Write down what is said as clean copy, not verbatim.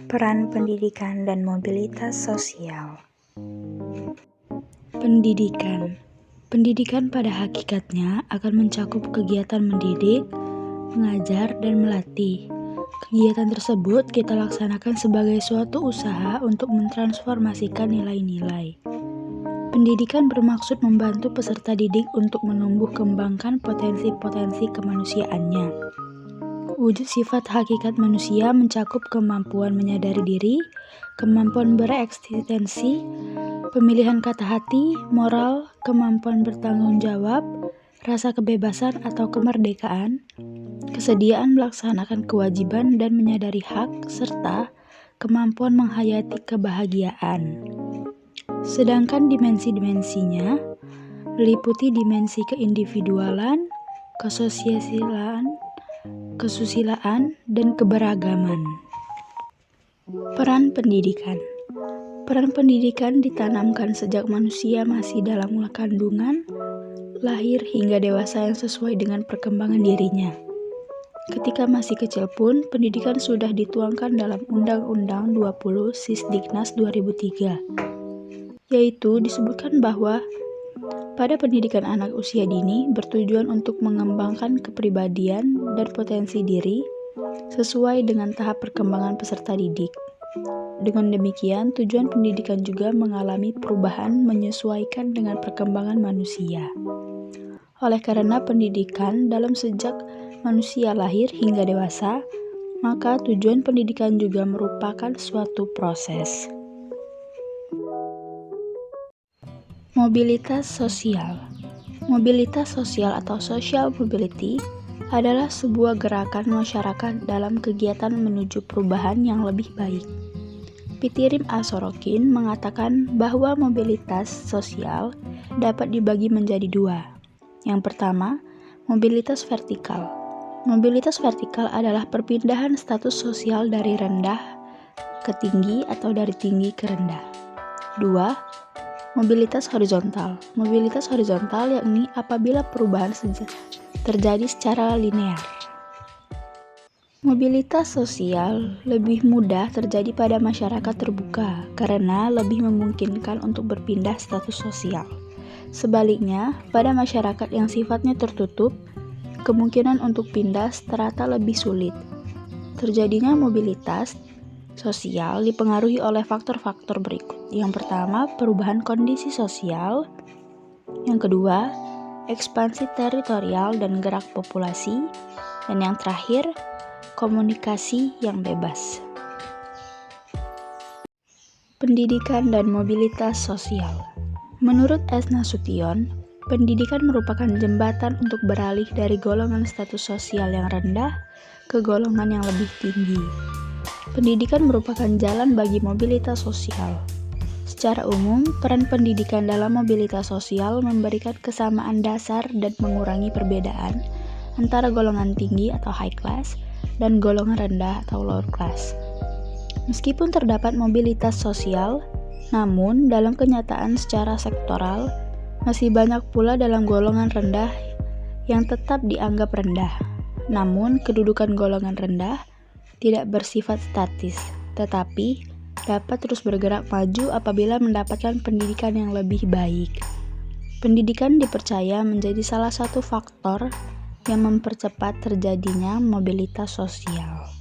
Peran pendidikan dan mobilitas sosial. Pendidikan pada hakikatnya akan mencakup kegiatan mendidik, mengajar, dan melatih. Kegiatan tersebut kita laksanakan sebagai suatu usaha untuk mentransformasikan nilai-nilai. Pendidikan bermaksud membantu peserta didik untuk menumbuh kembangkan potensi-potensi kemanusiaannya. Wujud sifat hakikat manusia mencakup kemampuan menyadari diri, kemampuan bereksistensi, pemilihan kata hati, moral, kemampuan bertanggung jawab, rasa kebebasan atau kemerdekaan, kesediaan melaksanakan kewajiban dan menyadari hak, serta kemampuan menghayati kebahagiaan. Sedangkan dimensi-dimensinya meliputi dimensi keindividualan, kesusilaan, dan keberagaman. Peran pendidikan. Peran pendidikan ditanamkan sejak manusia masih dalam kandungan, lahir hingga dewasa yang sesuai dengan perkembangan dirinya. Ketika masih kecil pun, pendidikan sudah dituangkan dalam Undang-Undang 20 Sisdiknas 2003, yaitu disebutkan bahwa pada pendidikan anak usia dini bertujuan untuk mengembangkan kepribadian dan potensi diri sesuai dengan tahap perkembangan peserta didik. Dengan demikian, tujuan pendidikan juga mengalami perubahan menyesuaikan dengan perkembangan manusia. Oleh karena pendidikan dalam sejak manusia lahir hingga dewasa, maka tujuan pendidikan juga merupakan suatu proses. Mobilitas sosial. Mobilitas sosial atau social mobility adalah sebuah gerakan masyarakat dalam kegiatan menuju perubahan yang lebih baik. Pitirim A. Sorokin mengatakan bahwa mobilitas sosial dapat dibagi menjadi dua. Yang pertama, mobilitas vertikal. Mobilitas vertikal adalah perpindahan status sosial dari rendah ke tinggi atau dari tinggi ke rendah. Dua, mobilitas horizontal. Mobilitas horizontal yakni apabila perubahan terjadi secara linear. Mobilitas sosial lebih mudah terjadi pada masyarakat terbuka karena lebih memungkinkan untuk berpindah status sosial. Sebaliknya, pada masyarakat yang sifatnya tertutup, kemungkinan untuk pindah strata lebih sulit. Terjadinya mobilitas sosial dipengaruhi oleh faktor-faktor berikut. Yang pertama, perubahan kondisi sosial. Yang kedua, ekspansi teritorial dan gerak populasi. Dan yang terakhir, komunikasi yang bebas. Pendidikan dan mobilitas sosial. Menurut S. Nasution, pendidikan merupakan jembatan untuk beralih dari golongan status sosial yang rendah ke golongan yang lebih tinggi. Pendidikan merupakan jalan bagi mobilitas sosial. Secara umum, peran pendidikan dalam mobilitas sosial memberikan kesamaan dasar dan mengurangi perbedaan antara golongan tinggi atau high class dan golongan rendah atau lower class. Meskipun terdapat mobilitas sosial, namun dalam kenyataan secara sektoral, masih banyak pula dalam golongan rendah yang tetap dianggap rendah. Namun, kedudukan golongan rendah tidak bersifat statis, tetapi dapat terus bergerak maju apabila mendapatkan pendidikan yang lebih baik. Pendidikan dipercaya menjadi salah satu faktor yang mempercepat terjadinya mobilitas sosial.